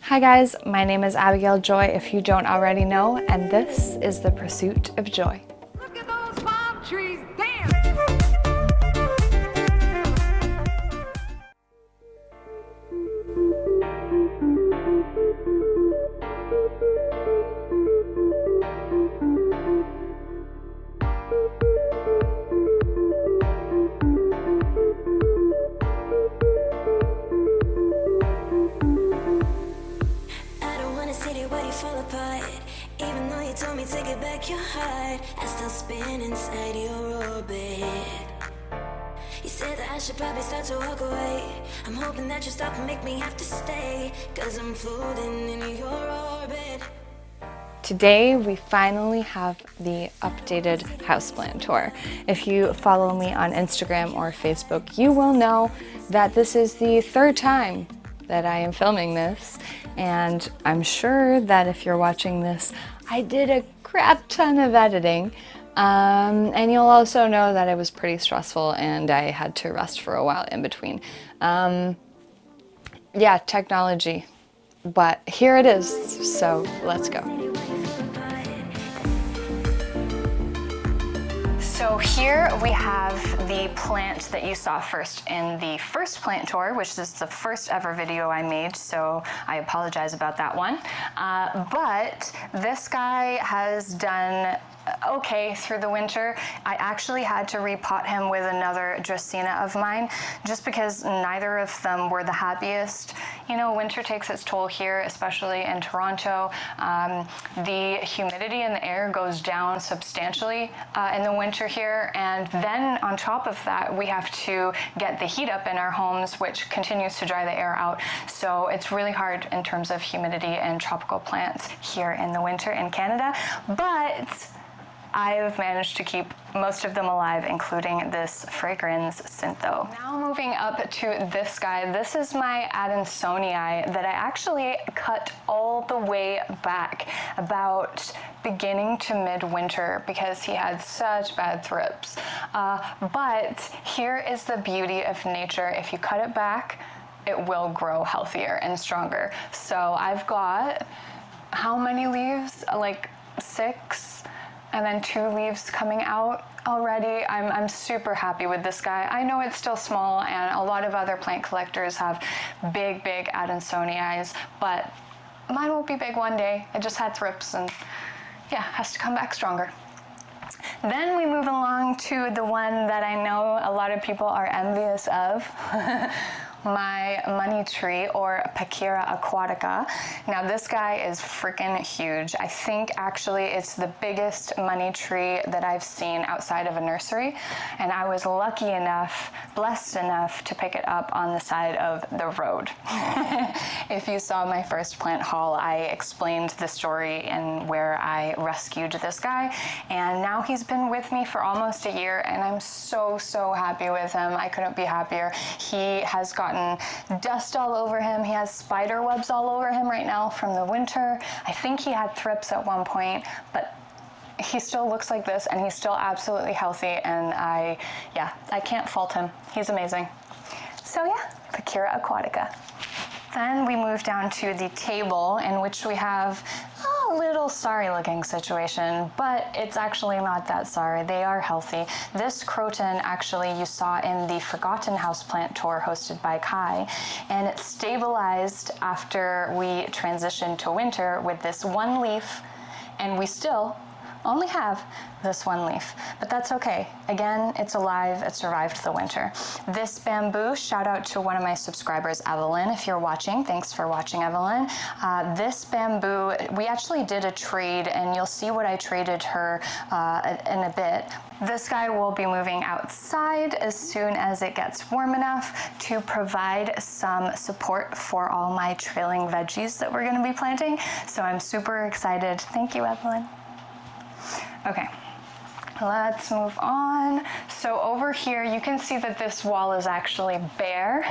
Hi guys, my name is Abigail Joy if you don't already know, and this is The Pursuit of Joy. Look at those palm trees dance! Fall apart. Even though you told me to get back your heart, I still spin inside your orbit. You said that I should probably start to walk away. I'm hoping that you stop and make me have to stay, 'cause I'm floating in your orbit. Today we finally have the updated Houseplant Tour. If you follow me on Instagram or Facebook, you will know that this is the third time that I am filming this, and I'm sure that if you're watching this, I did a crap ton of editing, and you'll also know that it was pretty stressful and I had to rest for a while in between. Yeah, technology, but here it is, so let's go. So here we have the plant that you saw first in the first plant tour, which is the first ever video I made, so I apologize about that one. But this guy has done okay through the winter. I actually had to repot him with another Dracaena of mine just because neither of them were the happiest. You know, winter takes its toll here, especially in Toronto. The humidity in the air goes down substantially in the winter here, and then on top of that we have to get the heat up in our homes, which continues to dry the air out. So it's really hard in terms of humidity and tropical plants here in the winter in Canada, but I've managed to keep most of them alive, including this fragrance Syntho. Now moving up to this guy. This is my Adansonii that I actually cut all the way back about beginning to midwinter because he had such bad thrips. But here is the beauty of nature. If you cut it back, it will grow healthier and stronger. So I've got, how many leaves? Like 6? And then 2 leaves coming out already. I'm super happy with this guy. I know it's still small, and a lot of other plant collectors have big Adansonii, but mine will be big one day. It just had thrips and yeah, has to come back stronger. Then we move along to the one that I know a lot of people are envious of. My money tree, or Pachira aquatica. Now this guy is freaking huge. I think actually it's the biggest money tree that I've seen outside of a nursery, and I was lucky enough, blessed enough to pick it up on the side of the road. If you saw my first plant haul, I explained the story and where I rescued this guy, and now he's been with me for almost a year, and I'm so happy with him. I couldn't be happier. He has gotten dust all over him. He has spider webs all over him right now from the winter. I think he had thrips at one point, but he still looks like this, and he's still absolutely healthy, and I can't fault him. He's amazing. So yeah, Pachira aquatica. Then we move down to the table, in which we have a little sorry looking situation, but it's actually not that sorry. They are healthy. This croton actually you saw in the Forgotten Houseplant Tour hosted by Kai, and it stabilized after we transitioned to winter with this one leaf, and we still only have this one leaf, but that's okay. Again, it's alive, it survived the winter. This bamboo, shout out to one of my subscribers, Evelyn, if you're watching. Thanks for watching, Evelyn. This bamboo, we actually did a trade, and you'll see what I traded her in a bit. This guy will be moving outside as soon as it gets warm enough to provide some support for all my trailing veggies that we're going to be planting. So I'm super excited. Thank you, Evelyn. Okay, Let's move on. So over here, you can see that this wall is actually bare.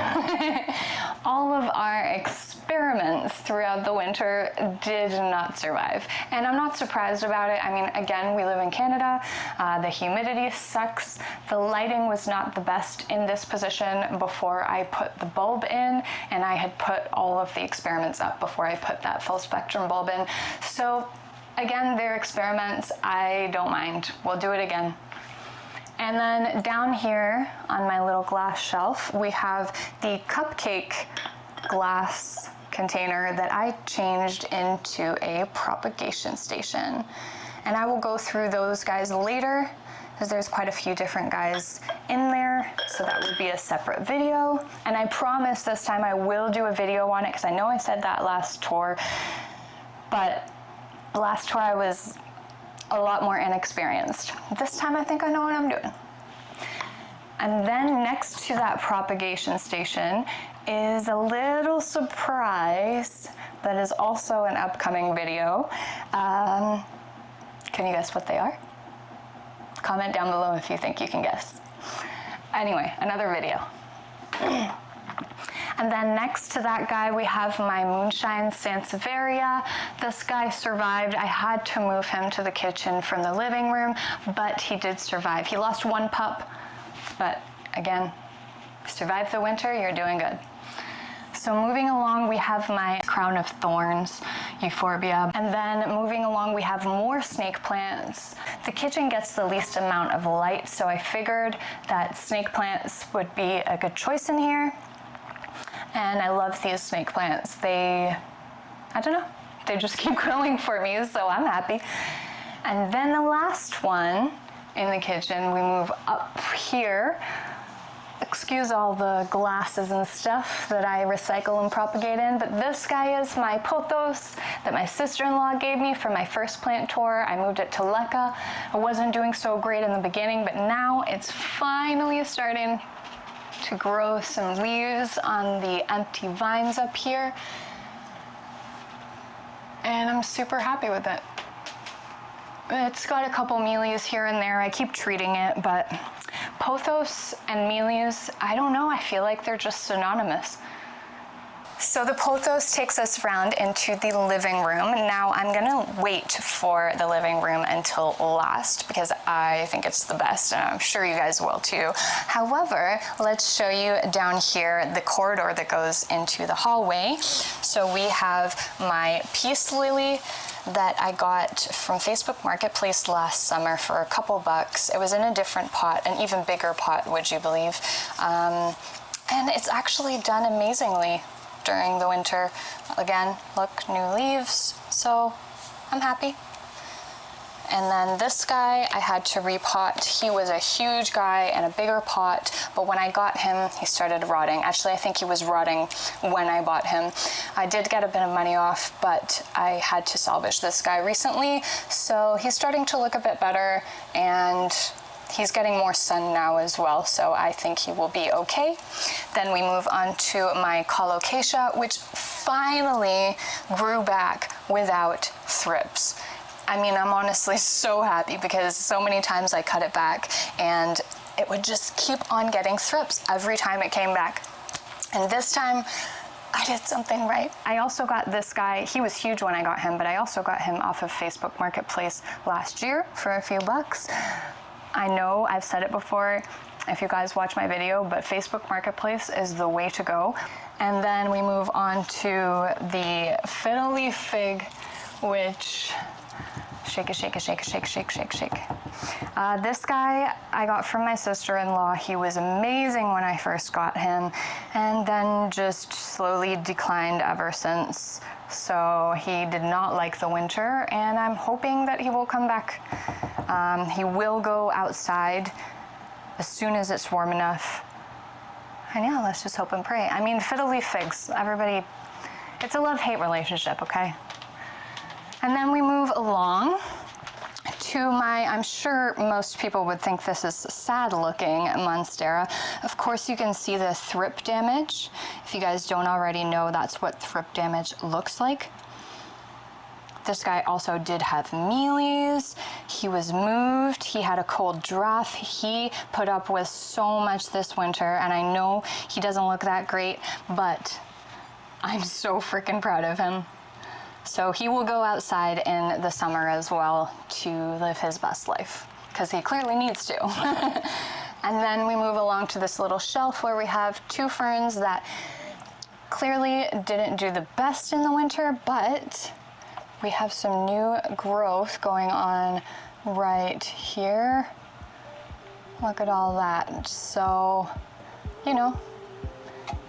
All of our experiments throughout the winter did not survive. And I'm not surprised about it. I mean, again, we live in Canada. The humidity sucks. The lighting was not the best in this position before I put the bulb in, and I had put all of the experiments up before I put that full spectrum bulb in. So again, they're experiments. I don't mind. We'll do it again. And then down here on my little glass shelf, we have the cupcake glass container that I changed into a propagation station. And I will go through those guys later, because there's quite a few different guys in there, so that would be a separate video. And I promise this time I will do a video on it, because I know I said that last tour, but last tour I was a lot more inexperienced. This time I think I know what I'm doing. And then next to that propagation station is a little surprise that is also an upcoming video. Can you guess what they are? Comment down below if you think you can guess. Anyway, another video. And then next to that guy, we have my Moonshine Sansevieria. This guy survived. I had to move him to the kitchen from the living room, but he did survive. He lost one pup, but again, survived the winter, you're doing good. So moving along, we have my Crown of Thorns, Euphorbia. And then moving along, we have more snake plants. The kitchen gets the least amount of light, so I figured that snake plants would be a good choice in here. And I love these snake plants. I don't know, they just keep growing for me, so I'm happy. And then the last one in the kitchen, we move up here. Excuse all the glasses and stuff that I recycle and propagate in, but this guy is my pothos that my sister-in-law gave me for my first plant tour. I moved it to Lekka. It wasn't doing so great in the beginning, but now it's finally starting to grow some leaves on the empty vines up here, and I'm super happy with it. It's got a couple mealies here and there. I keep treating it, but pothos and mealies, I don't know, I feel like they're just synonymous. So the pothos takes us round into the living room. Now I'm gonna wait for the living room until last because I think it's the best, and I'm sure you guys will too. However, let's show you down here the corridor that goes into the hallway. So we have my peace lily that I got from Facebook Marketplace last summer for a couple bucks. It was in a different pot, an even bigger pot, would you believe? And it's actually done amazingly during the winter. Again, look, new leaves, so I'm happy. And then this guy I had to repot. He was a huge guy and a bigger pot, but when I got him, he started rotting. Actually, I think he was rotting when I bought him. I did get a bit of money off, but I had to salvage this guy recently, so he's starting to look a bit better, and he's getting more sun now as well, so I think he will be okay. Then we move on to my colocasia, which finally grew back without thrips. I mean, I'm honestly so happy because so many times I cut it back and it would just keep on getting thrips every time it came back. And this time, I did something right. I also got this guy. He was huge when I got him, but I also got him off of Facebook Marketplace last year for a few bucks. I know I've said it before if you guys watch my video, but Facebook Marketplace is the way to go. And then we move on to the fiddle leaf fig, which shake it, shake it, shake it, shake, shake, shake, shake. This guy I got from my sister-in-law. He was amazing when I first got him, and then just slowly declined ever since. So he did not like the winter, and I'm hoping that he will come back. He will go outside as soon as it's warm enough. And yeah, let's just hope and pray. I mean, fiddle leaf figs, everybody, it's a love-hate relationship, okay? And then we move along to my, I'm sure most people would think this is sad-looking monstera. Of course, you can see the thrip damage. If you guys don't already know, that's what thrip damage looks like. This guy also did have mealies. He was moved. He had a cold draft. He put up with so much this winter, and I know he doesn't look that great, but I'm so freaking proud of him. So he will go outside in the summer as well to live his best life, because he clearly needs to. And then we move along to this little shelf where we have two ferns that clearly didn't do the best in the winter, but we have some new growth going on right here. Look at all that. So, you know,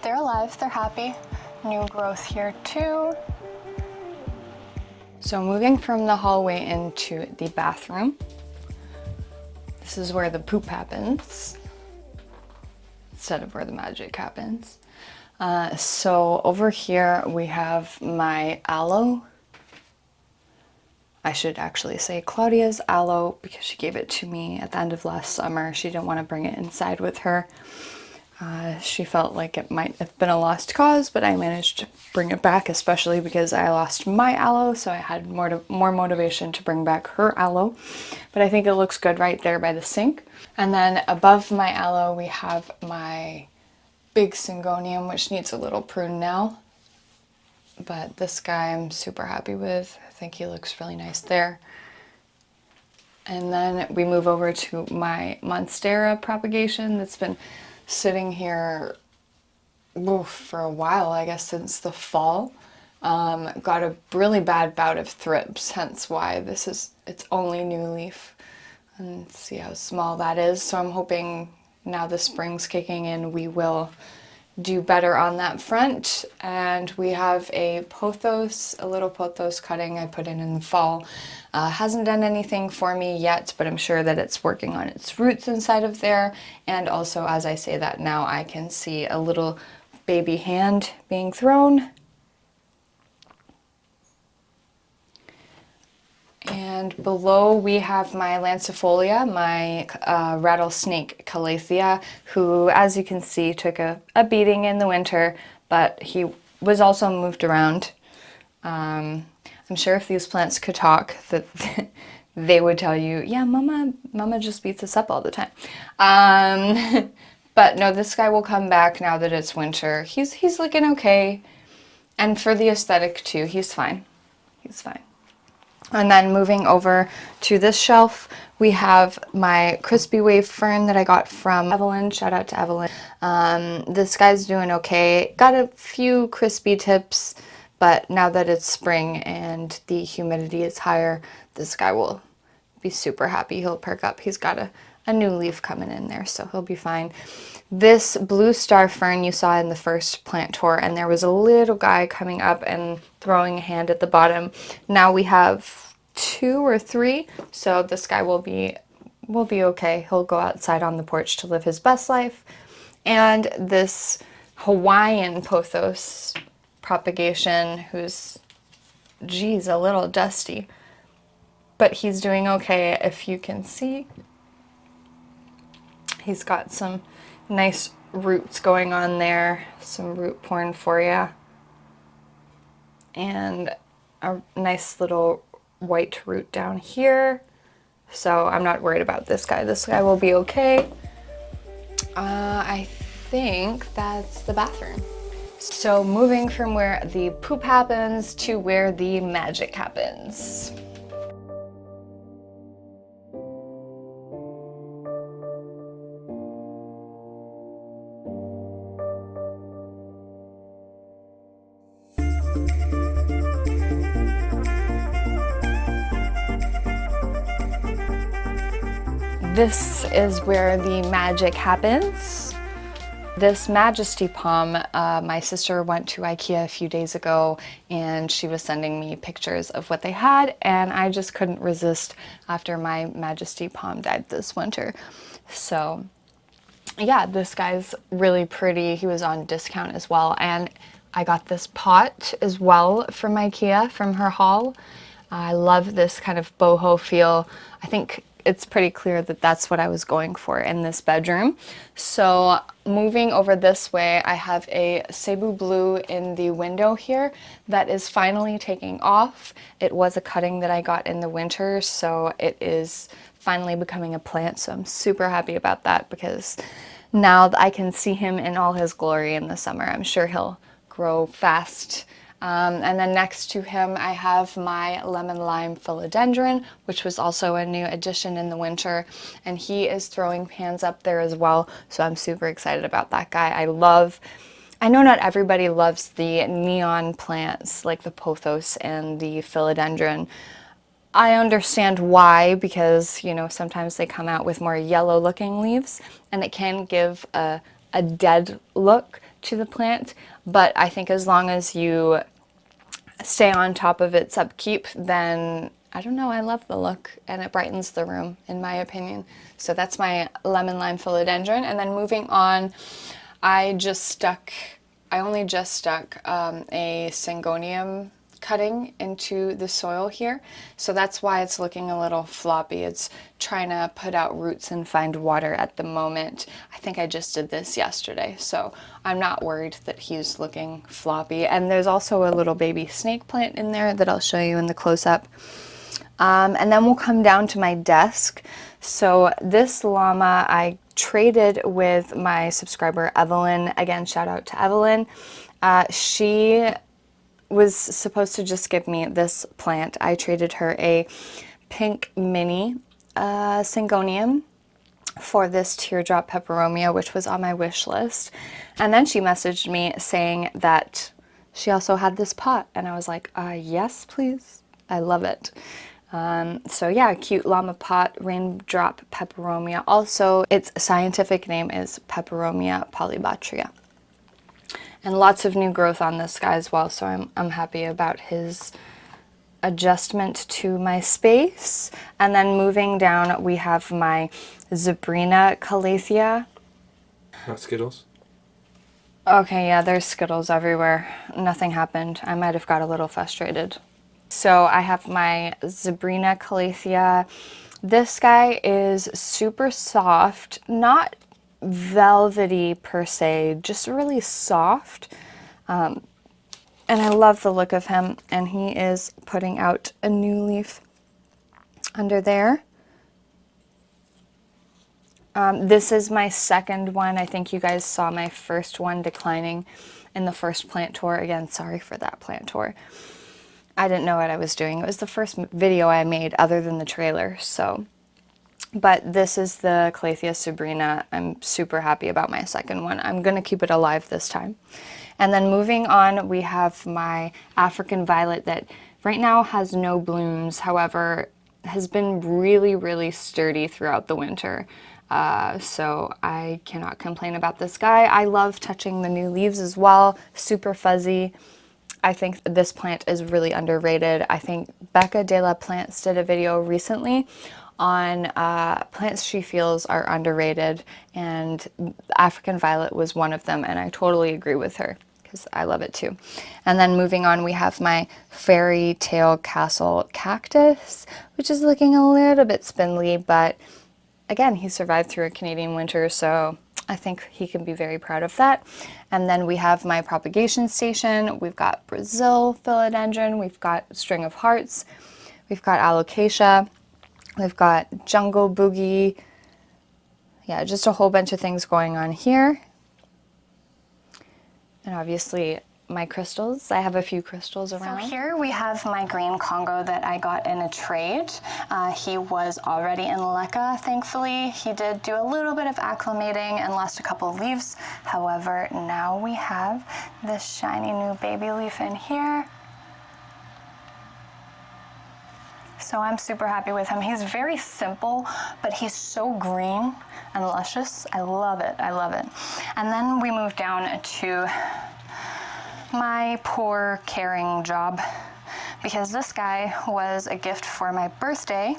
they're alive, they're happy. New growth here too. So moving from the hallway into the bathroom, this is where the poop happens, instead of where the magic happens. So over here we have my aloe. I should actually say Claudia's aloe, because she gave it to me at the end of last summer. She didn't want to bring it inside with her. She felt like it might have been a lost cause, but I managed to bring it back, especially because I lost my aloe, so I had more motivation to bring back her aloe. But I think it looks good right there by the sink. And then above my aloe we have my big syngonium, which needs a little prune now. But this guy I'm super happy with. I think he looks really nice there. And then we move over to my Monstera propagation that's been sitting here for a while, I guess since the fall. Got a really bad bout of thrips, hence why this is its only new leaf. And see how small that is. So I'm hoping now the spring's kicking in, we will do better on that front. And we have a pothos, a little pothos cutting I put in the fall. Hasn't done anything for me yet, but I'm sure that it's working on its roots inside of there. And also, as I say that now, I can see a little baby hand being thrown. And below we have my Lancifolia, my rattlesnake calathea, who, as you can see, took a beating in the winter, but he was also moved around. I'm sure if these plants could talk, that they would tell you, yeah, mama just beats us up all the time. But no, this guy will come back now that it's winter. He's looking okay. And for the aesthetic too, he's fine. He's fine. And then moving over to this shelf, we have my crispy wave fern that I got from Evelyn. Shout out to Evelyn. This guy's doing okay. Got a few crispy tips, but now that it's spring and the humidity is higher, this guy will be super happy. He'll perk up. He's got a new leaf coming in there, so he'll be fine. This blue star fern you saw in the first plant tour, and there was a little guy coming up and throwing a hand at the bottom. Now we have 2 or 3, so this guy will be okay. He'll go outside on the porch to live his best life. And this Hawaiian pothos propagation, who's, geez, a little dusty, but he's doing okay. If you can see, he's got some nice roots going on there, some root porn for you, and a nice little white root down here. So I'm not worried about this guy. This guy will be okay. I think that's the bathroom. So moving from where the poop happens to where the magic happens. This is where the magic happens. This Majesty Palm, my sister went to IKEA a few days ago and she was sending me pictures of what they had, and I just couldn't resist after my Majesty Palm died this winter. So yeah, this guy's really pretty. He was on discount as well, and I got this pot as well from IKEA, from her haul. I love this kind of boho feel. I think it's pretty clear that that's what I was going for in this bedroom. So moving over this way, I have a Cebu blue in the window here that is finally taking off. It was a cutting that I got in the winter, so it is finally becoming a plant. So I'm super happy about that, because now that I can see him in all his glory in the summer, I'm sure he'll grow fast. And then next to him, I have my lemon lime philodendron, which was also a new addition in the winter, and he is throwing pans up there as well. So I'm super excited about that guy. I know not everybody loves the neon plants like the pothos and the philodendron. I understand why, because, you know, sometimes they come out with more yellow looking leaves and it can give a dead look to the plant. But I think as long as you stay on top of its upkeep, then I don't know, I love the look and it brightens the room, in my opinion. So that's my lemon lime philodendron. And then moving on, I only just stuck a syngonium cutting into the soil here. So that's why it's looking a little floppy. It's trying to put out roots and find water at the moment. I think I just did this yesterday, so I'm not worried that he's looking floppy. And there's also a little baby snake plant in there that I'll show you in the close-up. And then we'll come down to my desk. So this llama I traded with my subscriber Evelyn. Again, shout out to Evelyn. She was supposed to just give me this plant. I traded her a pink mini syngonium for this teardrop peperomia, which was on my wish list. And then she messaged me saying that she also had this pot, and I was like, yes, please. I love it. So yeah, cute llama pot, raindrop peperomia. Also, its scientific name is Peperomia polybatria. And lots of new growth on this guy as well, so I'm happy about his adjustment to my space. And then moving down, we have my Zebrina calathea. Not Skittles? Okay, yeah, there's Skittles everywhere. Nothing happened. I might have got a little frustrated. So I have my Zebrina calathea. This guy is super soft, not velvety per se, just really soft. And I love the look of him, and he is putting out a new leaf under there. This is my second one. I think you guys saw my first one declining in the first plant tour. Again, sorry for that plant tour. I didn't know what I was doing. It was the first video I made other than the trailer, so. But this is the Calathea Zebrina. I'm super happy about my second one. I'm gonna keep it alive this time. And then moving on, we have my African violet that right now has no blooms, however, has been really, really sturdy throughout the winter. So I cannot complain about this guy. I love touching the new leaves as well, super fuzzy. I think this plant is really underrated. I think Becca de la Plants did a video recently on plants she feels are underrated, and African violet was one of them, and I totally agree with her because I love it too. And then moving on, we have my fairy tale castle cactus, which is looking a little bit spindly, but again, he survived through a Canadian winter, so I think he can be very proud of that. And then we have my propagation station. We've got Brazil philodendron, we've got string of hearts, we've got alocasia, we've got jungle boogie. Yeah, just a whole bunch of things going on here. And obviously my crystals. I have a few crystals around. So here we have my green Congo that I got in a trade. He was already in LECA, thankfully. He did do a little bit of acclimating and lost a couple of leaves. However, now we have this shiny new baby leaf in here. So I'm super happy with him. He's very simple, but he's so green and luscious. I love it, I love it. And then we move down to my poor caring job, because this guy was a gift for my birthday.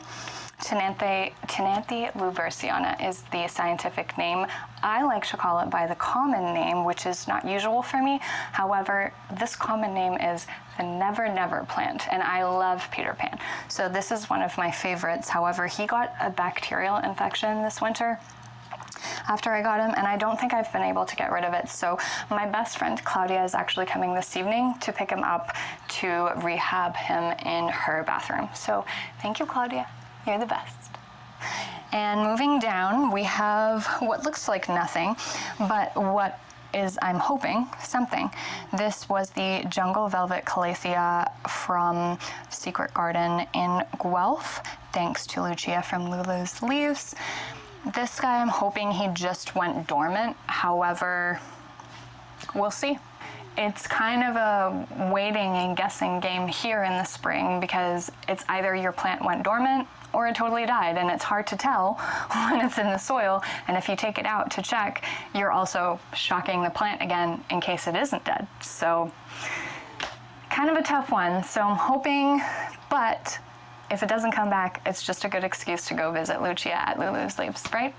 Tinanthe luberciana is the scientific name. I like to call it by the common name, which is not usual for me. However, this common name is the Never Never plant, and I love Peter Pan. So this is one of my favorites. However, he got a bacterial infection this winter after I got him, and I don't think I've been able to get rid of it. So my best friend Claudia is actually coming this evening to pick him up to rehab him in her bathroom. So thank you, Claudia. You're the best. And moving down, we have what looks like nothing, but what is, I'm hoping, something. This was the Jungle Velvet Calathea from Secret Garden in Guelph, thanks to Lucia from Lulu's Leaves. This guy, I'm hoping he just went dormant. However, we'll see. It's kind of a waiting and guessing game here in the spring because it's either your plant went dormant or it totally died, and it's hard to tell when it's in the soil. And if you take it out to check, you're also shocking the plant again in case it isn't dead. So kind of a tough one. So I'm hoping, but if it doesn't come back, it's just a good excuse to go visit Lucia at Lulu's Leaves, right?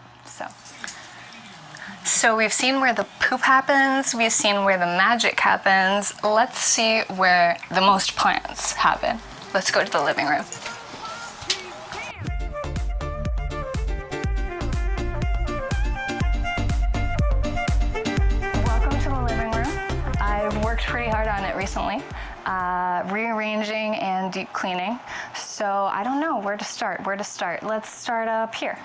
So we've seen where the poop happens, we've seen where the magic happens. Let's see where the most plants happen. Let's go to the living room. Welcome to the living room. I've worked pretty hard on it recently. Rearranging and deep cleaning. So I don't know where to start. Let's start up here.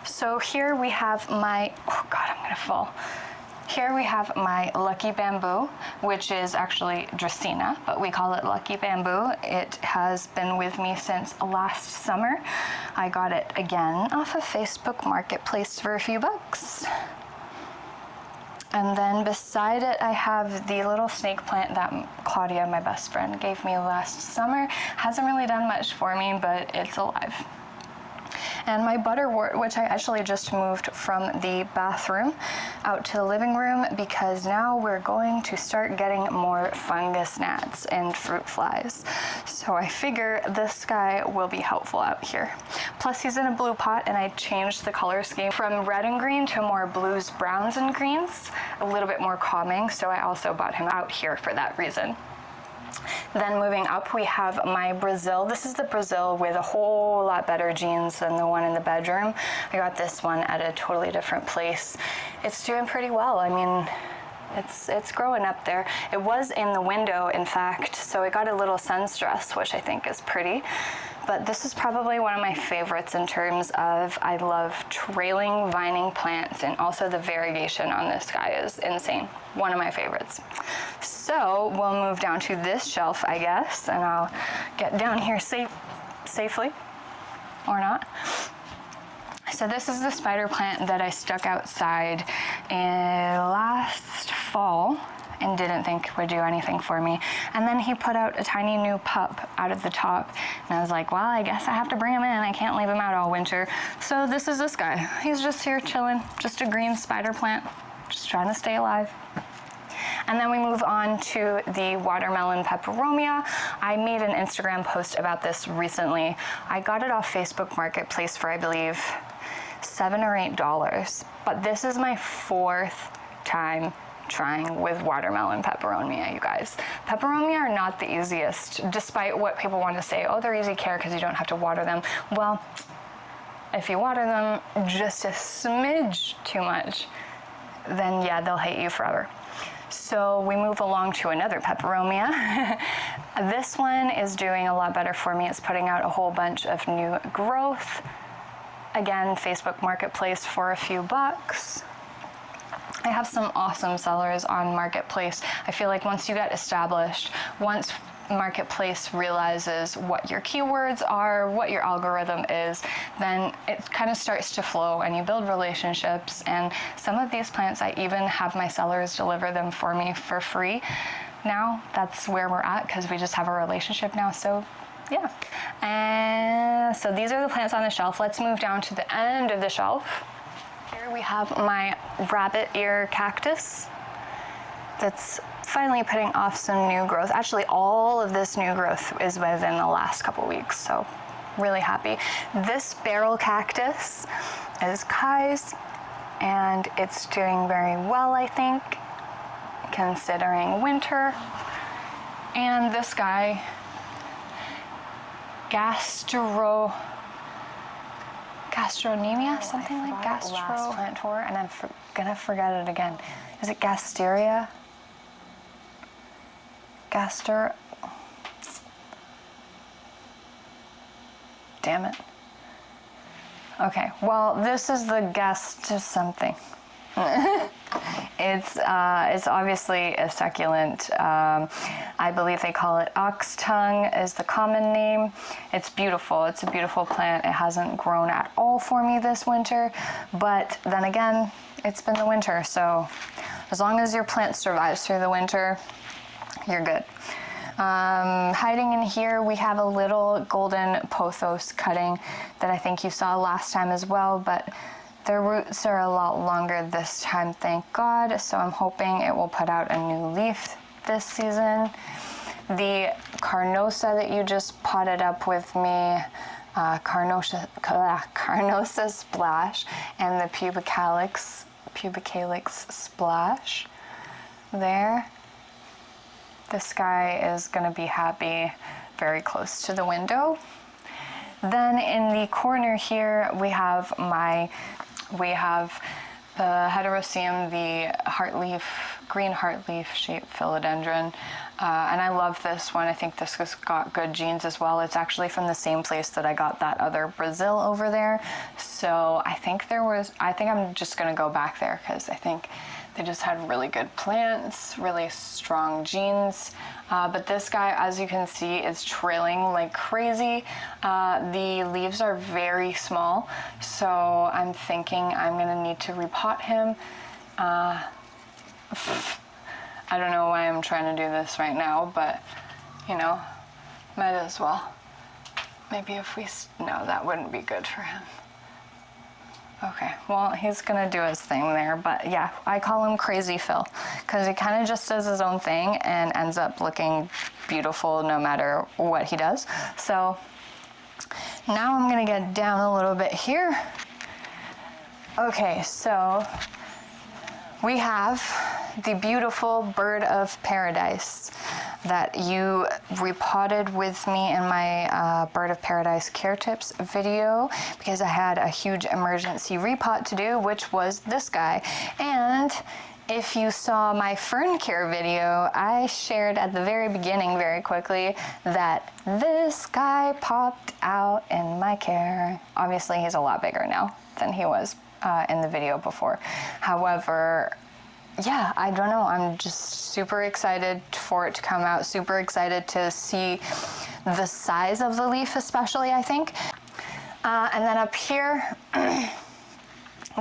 So here we have my, oh God, I'm gonna fall. Here we have my Lucky Bamboo, which is actually Dracaena, but we call it Lucky Bamboo. It has been with me since last summer. I got it again off of Facebook Marketplace for a few bucks. And then beside it, I have the little snake plant that Claudia, my best friend, gave me last summer. Hasn't really done much for me, but it's alive. And my butterwort, which I actually just moved from the bathroom out to the living room because now we're going to start getting more fungus gnats and fruit flies. So I figure this guy will be helpful out here. Plus he's in a blue pot, and I changed the color scheme from red and green to more blues, browns, and greens, a little bit more calming. So I also bought him out here for that reason. Then moving up, we have my Brazil. This is the Brazil with a whole lot better genes than the one in the bedroom. I got this one at a totally different place. It's doing pretty well. I mean, it's growing up there. It was in the window, in fact, so it got a little sun stress, which I think is pretty. But this is probably one of my favorites in terms of I love trailing vining plants, and also the variegation on this guy is insane. One of my favorites. So we'll move down to this shelf, I guess, and I'll get down here safely, or not. So this is the spider plant that I stuck outside last fall and didn't think would do anything for me. And then he put out a tiny new pup out of the top. And I was like, well, I guess I have to bring him in. I can't leave him out all winter. So this is this guy. He's just here chilling, just a green spider plant, just trying to stay alive. And then we move on to the watermelon peperomia. I made an Instagram post about this recently. I got it off Facebook Marketplace for, I believe, $7 or $8. But this is my 4th time trying with watermelon peperomia, you guys. Peperomia are not the easiest, despite what people want to say. Oh, they're easy care because you don't have to water them. Well, if you water them just a smidge too much, then yeah, they'll hate you forever. So we move along to another peperomia. This one is doing a lot better for me. It's putting out a whole bunch of new growth. Again, Facebook Marketplace for a few bucks. I have some awesome sellers on Marketplace. I feel like once you get established, once Marketplace realizes what your keywords are, what your algorithm is, then it kind of starts to flow and you build relationships. And some of these plants, I even have my sellers deliver them for me for free. Now that's where we're at because we just have a relationship now. So yeah. And so these are the plants on the shelf. Let's move down to the end of the shelf. Here we have my rabbit ear cactus that's finally putting off some new growth. Actually, all of this new growth is within the last couple weeks, so really happy. This barrel cactus is Kai's, and it's doing very well, I think, considering winter. And this guy, gastronemia, something like Houseplant Tour, and I'm gonna forget it again. Is it Gasteria? Damn it. Okay, well, this is the guest something. It's obviously a succulent. I believe they call it ox tongue is the common name. It's beautiful. It's a beautiful plant. It hasn't grown at all for me this winter, but then again, it's been the winter, so as long as your plant survives through the winter, you're good. Hiding in here, we have a little golden pothos cutting that I think you saw last time as well, but their roots are a lot longer this time, thank God, so I'm hoping it will put out a new leaf this season. The Carnosa that you just potted up with me, Carnosa Splash, and the Pubicalix Splash there. This guy is gonna be happy very close to the window. Then in the corner here, we have the Heteroseum, the green heartleaf shaped philodendron. And I love this one. I think this has got good genes as well. It's actually from the same place that I got that other Brazil over there. So I think I'm just gonna go back there because I think they just had really good plants, really strong genes. But this guy, as you can see, is trailing like crazy. The leaves are very small, so I'm thinking I'm gonna need to repot him. I don't know why I'm trying to do this right now, but you know, might as well. Maybe if no, that wouldn't be good for him. Okay, well, he's gonna do his thing there, but yeah, I call him Crazy Phil because he kind of just does his own thing and ends up looking beautiful no matter what he does. So now I'm gonna get down a little bit here. Okay, so we have the beautiful bird of paradise that you repotted with me in my bird of paradise care tips video because I had a huge emergency repot to do, which was this guy. And if you saw my fern care video, I shared at the very beginning very quickly that this guy popped out in my care. Obviously he's a lot bigger now than he was in the video before. However, yeah, I don't know. I'm just super excited for it to come out. Super excited to see the size of the leaf, especially, I think. And then up here,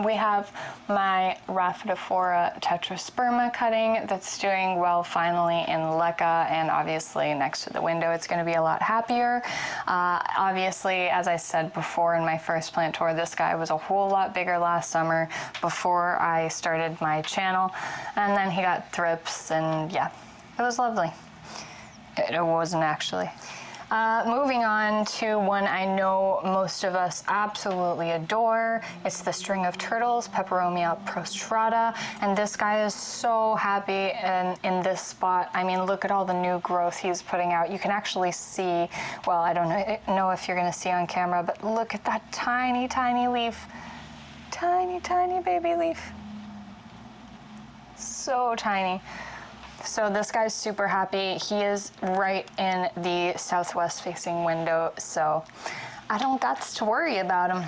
we have my Rhaphidophora tetrasperma cutting that's doing well finally in LECA, and obviously next to the window it's going to be a lot happier. Obviously, as I said before in my first plant tour, this guy was a whole lot bigger last summer before I started my channel, and then he got thrips, and yeah, it was lovely. It wasn't actually. Moving on to one I know most of us absolutely adore. It's the string of turtles, Peperomia prostrata, and this guy is so happy in this spot. I mean, look at all the new growth he's putting out. You can actually see, well, I don't know if you're gonna see on camera, but look at that tiny, tiny leaf. Tiny, tiny baby leaf. So tiny. So this guy's super happy. He is right in the southwest facing window, so I don't got to worry about him.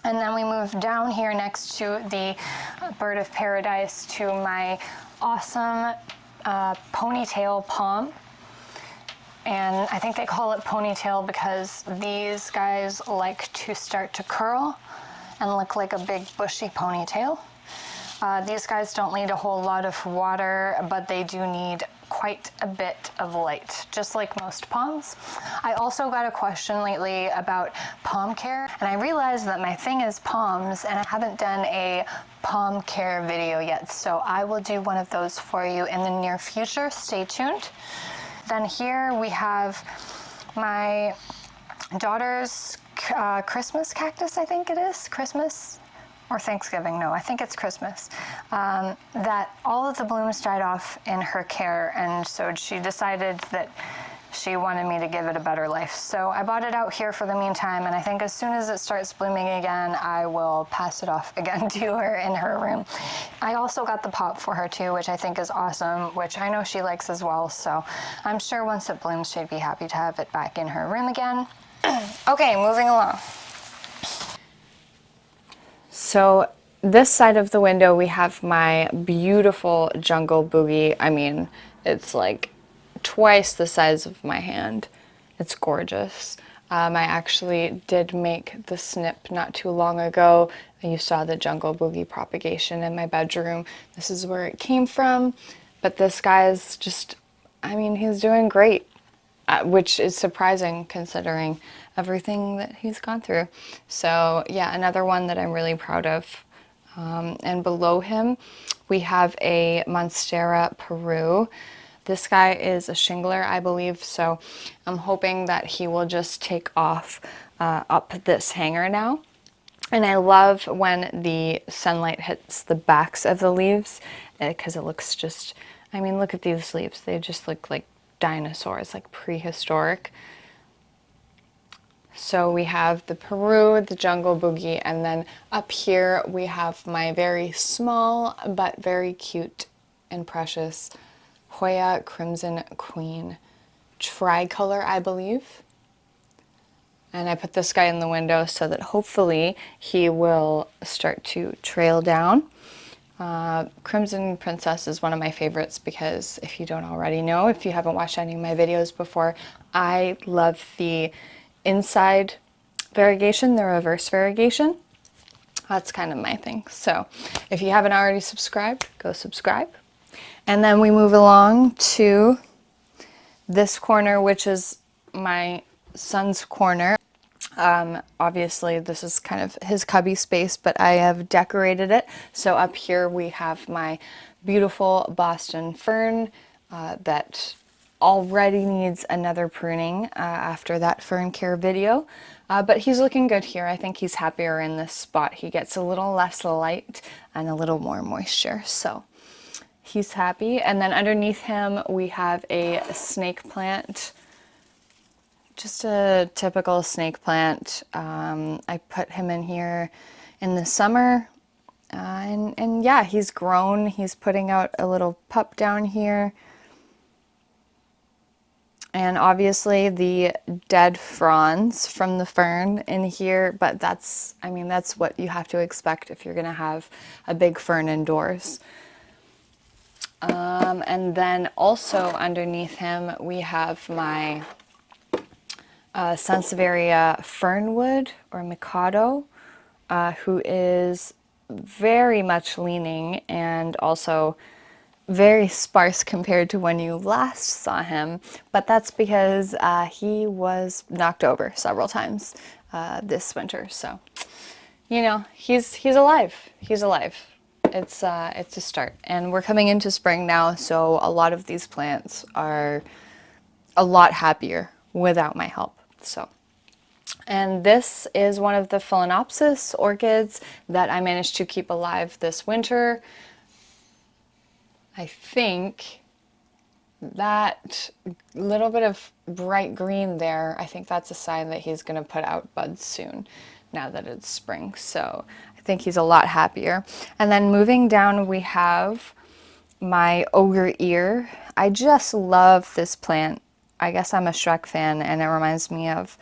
And then we move down here next to the bird of paradise to my awesome ponytail palm. And I think they call it ponytail because these guys like to start to curl and look like a big bushy ponytail. These guys don't need a whole lot of water, but they do need quite a bit of light, just like most palms. I also got a question lately about palm care, and I realized that my thing is palms, and I haven't done a palm care video yet, so I will do one of those for you in the near future. Stay tuned. Then here we have my daughter's Christmas cactus, I think it is. Christmas or Thanksgiving, no, I think it's Christmas. That all of the blooms died off in her care, and so she decided that she wanted me to give it a better life. So I bought it out here for the meantime, and I think as soon as it starts blooming again, I will pass it off again to her in her room. I also got the pot for her too, which I think is awesome, which I know she likes as well. So I'm sure once it blooms, she'd be happy to have it back in her room again. Okay, moving along. So this side of the window, we have my beautiful jungle boogie. I mean, it's like twice the size of my hand. It's gorgeous. I actually did make the snip not too long ago. You saw the jungle boogie propagation in my bedroom. This is where it came from. But this guy is just, I mean, he's doing great, which is surprising considering everything that he's gone through. So yeah, another one that I'm really proud of. And below him, we have a Monstera Peru. This guy is a shingler, I believe, so I'm hoping that he will just take off up this hanger now. And I love when the sunlight hits the backs of the leaves, because it looks just, I mean, look at these leaves. They just look like dinosaurs, like prehistoric. So we have the Peru, the jungle boogie, and then up here we have my very small but very cute and precious Hoya Crimson Queen tricolor, I believe. And I put this guy in the window so that hopefully he will start to trail down. Crimson Princess is one of my favorites because if you don't already know, if you haven't watched any of my videos before, I love the inside variegation, the reverse variegation. That's kind of my thing. So if you haven't already subscribed, go subscribe. And then we move along to this corner, which is my son's corner. Obviously this is kind of his cubby space, but I have decorated it. So up here we have my beautiful Boston fern that already needs another pruning after that fern care video. But he's looking good here. I think he's happier in this spot. He gets a little less light and a little more moisture. So he's happy. And then underneath him, we have a snake plant. Just a typical snake plant. I put him in here in the summer. And yeah, he's grown. He's putting out a little pup down here. And obviously the dead fronds from the fern in here, but that's, I mean, that's what you have to expect if you're gonna have a big fern indoors. And then also underneath him, we have my Sansevieria fernwood or Mikado, who is very much leaning and also very sparse compared to when you last saw him, but that's because he was knocked over several times this winter. So, you know, he's alive. He's alive. It's a start, and we're coming into spring now, so a lot of these plants are a lot happier without my help. So, and this is one of the Phalaenopsis orchids that I managed to keep alive this winter. I think that little bit of bright green there, I think that's a sign that he's going to put out buds soon, now that it's spring. So I think he's a lot happier. And then moving down, we have my ogre ear. I just love this plant. I guess I'm a Shrek fan, and it reminds me of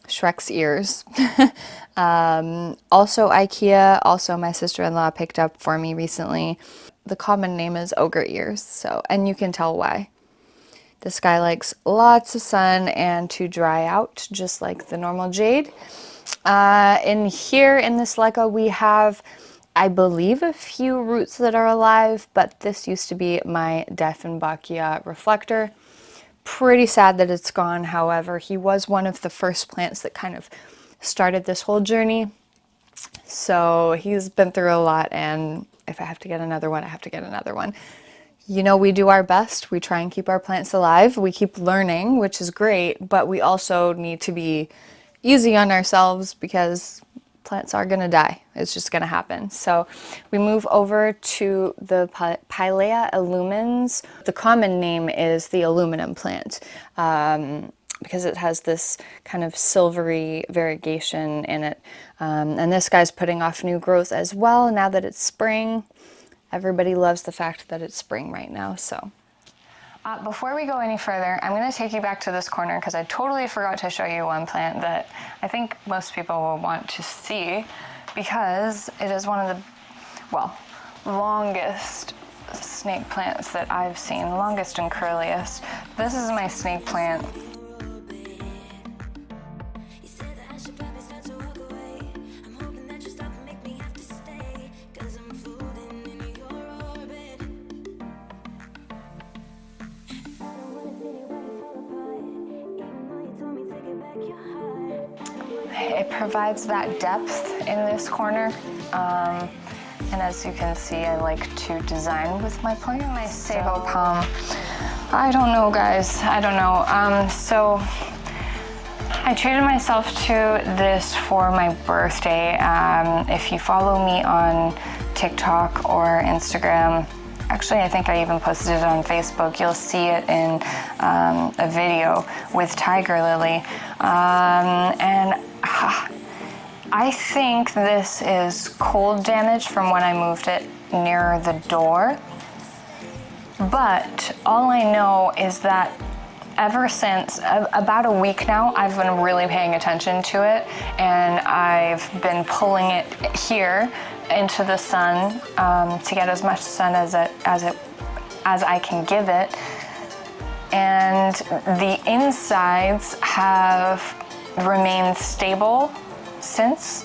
Shrek's ears. Also IKEA, also my sister-in-law picked up for me recently. The common name is ogre ears, so, and you can tell why. This guy likes lots of sun and to dry out, just like the normal jade. In here in this leca, we have, I believe, a few roots that are alive, but this used to be my Dieffenbachia reflector. Pretty sad that it's gone. However, he was one of the first plants that kind of started this whole journey. So he's been through a lot, and if I have to get another one, I have to get another one. You know, we do our best. We try and keep our plants alive. We keep learning, which is great, but we also need to be, easy on ourselves because plants are gonna die. It's just gonna happen. So we move over to the Pilea illumens. The common name is the aluminum plant because it has this kind of silvery variegation in it. And this guy's putting off new growth as well now that it's spring. Everybody loves the fact that it's spring right now, so. Before we go any further, I'm going to take you back to this corner because I totally forgot to show you one plant that I think most people will want to see because it is one of the, well, longest snake plants that I've seen, longest and curliest. This is my snake plant. It provides that depth in this corner, and as you can see, I like to design with my plant. My sago palm, I don't know guys, I don't know. So I treated myself to this for my birthday. If you follow me on TikTok or Instagram, actually I think I even posted it on Facebook, you'll see it in a video with Tiger Lily. And I think this is cold damage from when I moved it near the door. But all I know is that ever since about a week now, I've been really paying attention to it, and I've been pulling it here into the sun to get as much sun as I can give it. And the insides have remained stable since.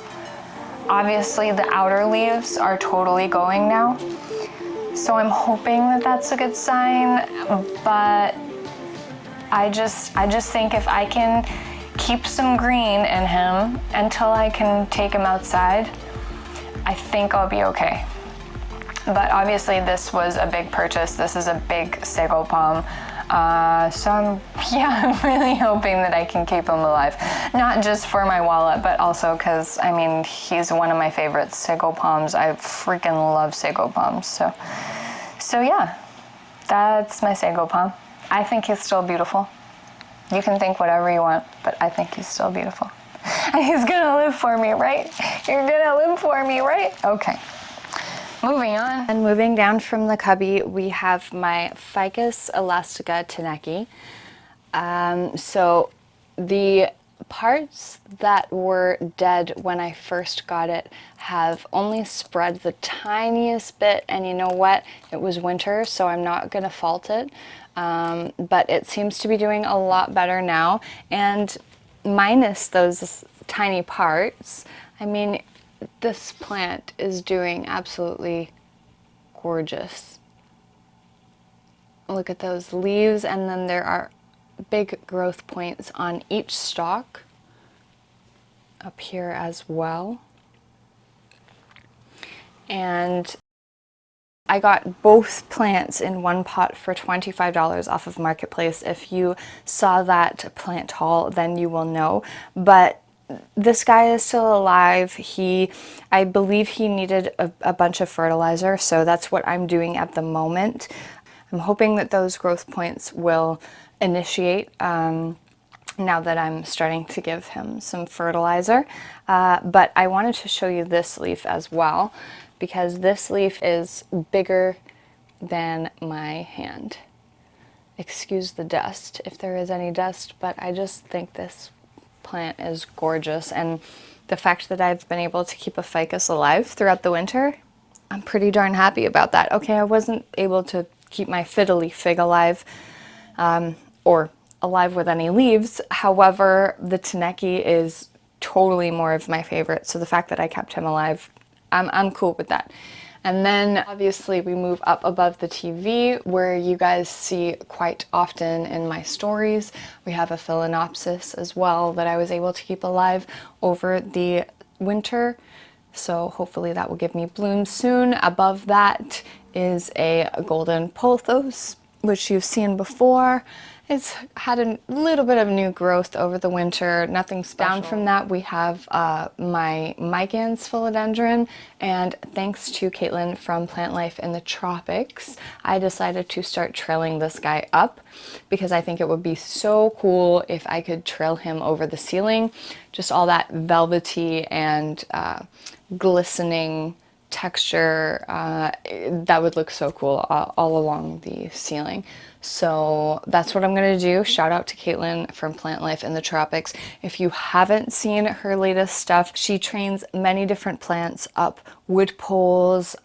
Obviously the outer leaves are totally going now, so I'm hoping that that's a good sign, but I just think if I can keep some green in him until I can take him outside, I think I'll be okay. But obviously this was a big purchase. This is a big sago palm. So I'm really hoping that I can keep him alive. Not just for my wallet, but also because, I mean, he's one of my favorite sago palms. I freaking love sago palms. So yeah, that's my sago palm. I think he's still beautiful. You can think whatever you want, but I think he's still beautiful. And he's gonna live for me, right? You're gonna live for me, right? Okay. Moving on. And moving down from the cubby, we have my Ficus elastica teneki. So the parts that were dead when I first got it have only spread the tiniest bit, and you know what? It was winter, so I'm not gonna fault it. But it seems to be doing a lot better now, and minus those tiny parts, I mean, this plant is doing absolutely gorgeous. Look at those leaves, and then there are big growth points on each stalk up here as well. And I got both plants in one pot for $25 off of Marketplace. If you saw that plant haul, then you will know. But this guy is still alive. I believe he needed a bunch of fertilizer, so that's what I'm doing at the moment. I'm hoping that those growth points will initiate now that I'm starting to give him some fertilizer. But I wanted to show you this leaf as well, because this leaf is bigger than my hand. Excuse the dust if there is any dust, but I just think this plant is gorgeous, and the fact that I've been able to keep a ficus alive throughout the winter, I'm pretty darn happy about that. Okay, I wasn't able to keep my fiddly fig alive, or alive with any leaves. However, the teneki is totally more of my favorite, so the fact that I kept him alive, I'm cool with that. And then obviously we move up above the TV, where you guys see quite often in my stories. We have a phalaenopsis as well that I was able to keep alive over the winter. So hopefully that will give me blooms soon. Above that is a golden pothos. which you've seen before. It's had a little bit of new growth over the winter, nothing special. Down from that, we have my Micans philodendron, and thanks to Caitlin from Plant Life in the Tropics, I decided to start trailing this guy up because I think it would be so cool if I could trail him over the ceiling. Just all that velvety and glistening texture, that would look so cool all along the ceiling. So that's what I'm gonna do. Shout out to Caitlin from Plant Life in the Tropics. If you haven't seen her latest stuff, she trains many different plants up wood poles,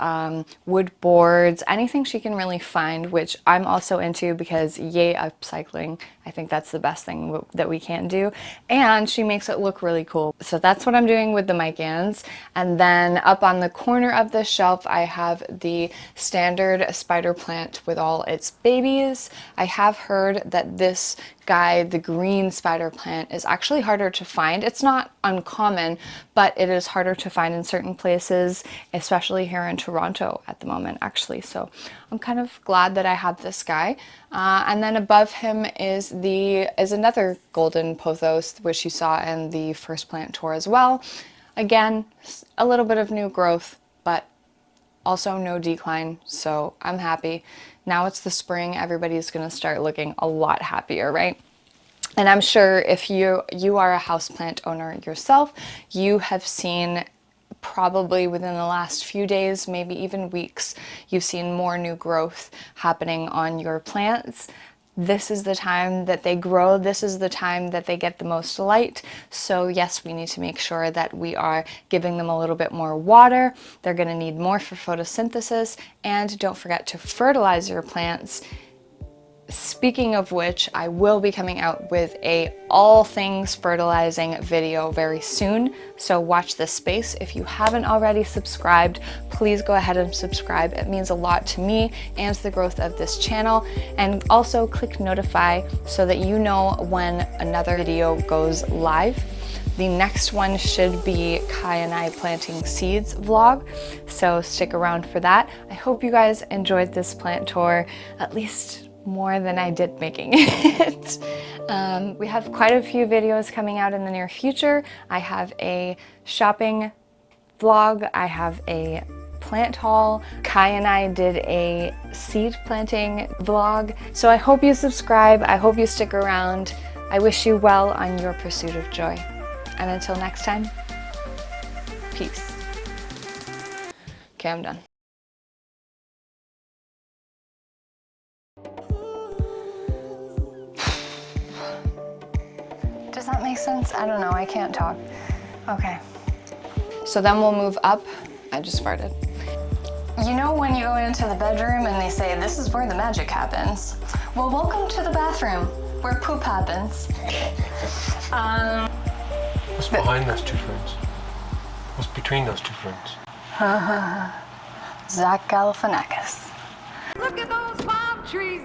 wood boards, anything she can really find, which I'm also into because yay upcycling. I think that's the best thing that we can do. And she makes it look really cool. So that's what I'm doing with the Micans. And then up on the corner of the shelf, I have the standard spider plant with all its babies. I have heard that this guy, the green spider plant, is actually harder to find. It's not uncommon, but it is harder to find in certain places, especially here in Toronto at the moment, actually. So I'm kind of glad that I have this guy. And then above him is another golden pothos, which you saw in the first plant tour as well. Again, a little bit of new growth, but also no decline, so I'm happy. Now it's the spring, everybody's gonna start looking a lot happier, right? And I'm sure if you are a houseplant owner yourself, you have seen probably within the last few days, maybe even weeks, you've seen more new growth happening on your plants. This is the time that they grow. This is the time that they get the most light. So yes, we need to make sure that we are giving them a little bit more water. They're going to need more for photosynthesis. And don't forget to fertilize your plants. Speaking of which, I will be coming out with a all things fertilizing video very soon. So watch this space. If you haven't already subscribed, please go ahead and subscribe. It means a lot to me and to the growth of this channel. And also click notify so that you know when another video goes live. The next one should be Kai and I planting seeds vlog, so stick around for that. I hope you guys enjoyed this plant tour, at least more than I did making it. We have quite a few videos coming out in the near future. I have a shopping vlog, I have a plant haul. Kai and I did a seed planting vlog. So I hope you subscribe, I hope you stick around. I wish you well on your pursuit of joy. And until next time, peace. Okay, I'm done. Does that make sense? I don't know, I can't talk. Okay. So then we'll move up. I just farted. You know when you go into the bedroom and they say, this is where the magic happens? Well, welcome to the bathroom, where poop happens. What's behind those two ferns? What's between those two ferns? Zach Galifianakis. Look at those palm trees.